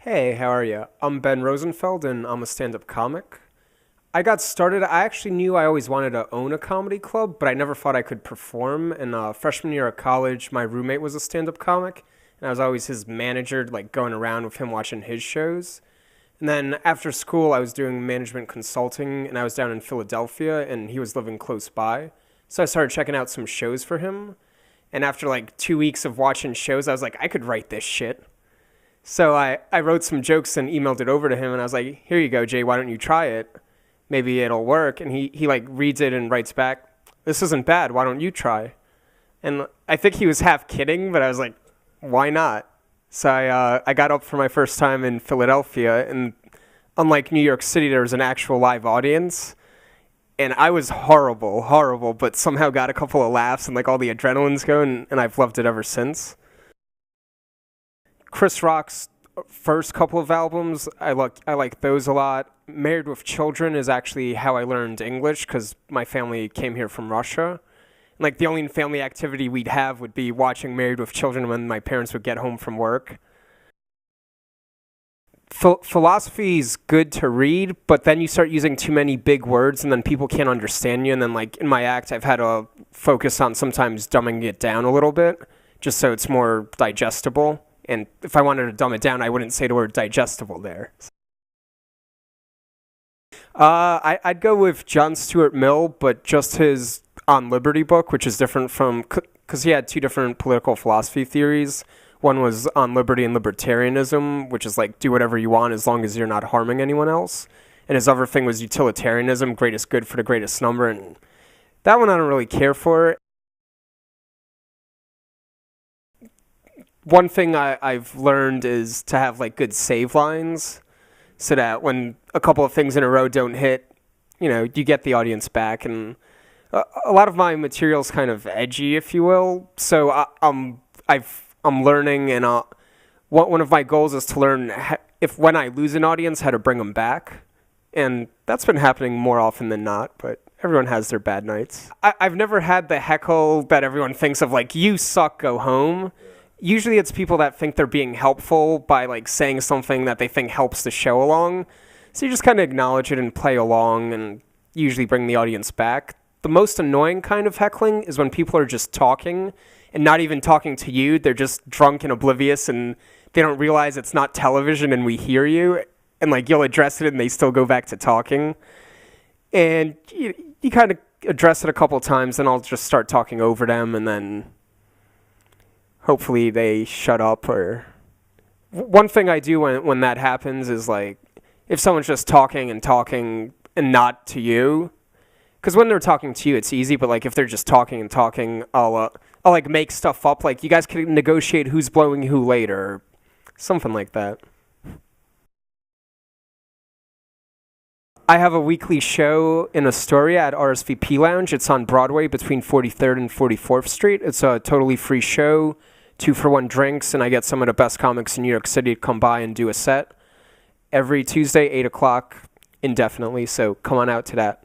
Hey, how are you? I'm Ben Rosenfeld and I'm a stand-up comic. I got started, I actually knew I always wanted to own a comedy club, but I never thought I could perform. In freshman year of college, my roommate was a stand-up comic, and I was always his manager, like going around with him watching his shows. And then after school, I was doing management consulting, and I was down in Philadelphia, and he was living close by. So I started checking out some shows for him. And after like 2 weeks of watching shows, I was like, I could write this shit. So I wrote some jokes and emailed it over to him, and I was like, here you go, Jay, why don't you try it? Maybe it'll work. And he like reads it and writes back, this isn't bad, why don't you try? And I think he was half kidding, but I was like, why not? So I got up for my first time in Philadelphia, and unlike New York City, there was an actual live audience. And I was horrible, but somehow got a couple of laughs and like all the adrenaline's going, and I've loved it ever since. Chris Rock's first couple of albums, I like those a lot. Married with Children is actually how I learned English because my family came here from Russia. Like the only family activity we'd have would be watching Married with Children when my parents would get home from work. Philosophy is good to read, but then you start using too many big words and then people can't understand you. And then like in my act, I've had to focus on sometimes dumbing it down a little bit just so it's more digestible. And if I wanted to dumb it down, I wouldn't say the word digestible there. I'd go with John Stuart Mill, but just his On Liberty book, which is different from, because he had two different political philosophy theories. One was on liberty and libertarianism, which is like do whatever you want as long as you're not harming anyone else. And his other thing was utilitarianism, greatest good for the greatest number. And that one I don't really care for. One thing I've learned is to have like good save lines so that when a couple of things in a row don't hit, you get the audience back. And a lot of my material's kind of edgy, if you will. So I'm learning, and one of my goals is to learn if when I lose an audience, how to bring them back. And that's been happening more often than not, but everyone has their bad nights. I've never had the heckle that everyone thinks of, like, you suck, go home. Usually it's people that think they're being helpful by like saying something that they think helps the show along. So you just kind of acknowledge it and play along and usually bring the audience back. The most annoying kind of heckling is when people are just talking and not even talking to you. They're just drunk and oblivious and they don't realize it's not television and we hear you. And like you'll address it and they still go back to talking. And you kind of address it a couple times and I'll just start talking over them and then hopefully they shut up. Or one thing I do when that happens is like if someone's just talking and not to you, because when they're talking to you it's easy, but like if they're just talking and talking, I'll like make stuff up, like you guys can negotiate who's blowing who later, or something like that. I have a weekly show in Astoria at RSVP Lounge. It's on Broadway between 43rd and 44th Street. It's a totally free show, 2-for-1 drinks, and I get some of the best comics in New York City to come by and do a set every Tuesday, 8 o'clock, indefinitely. So come on out to that.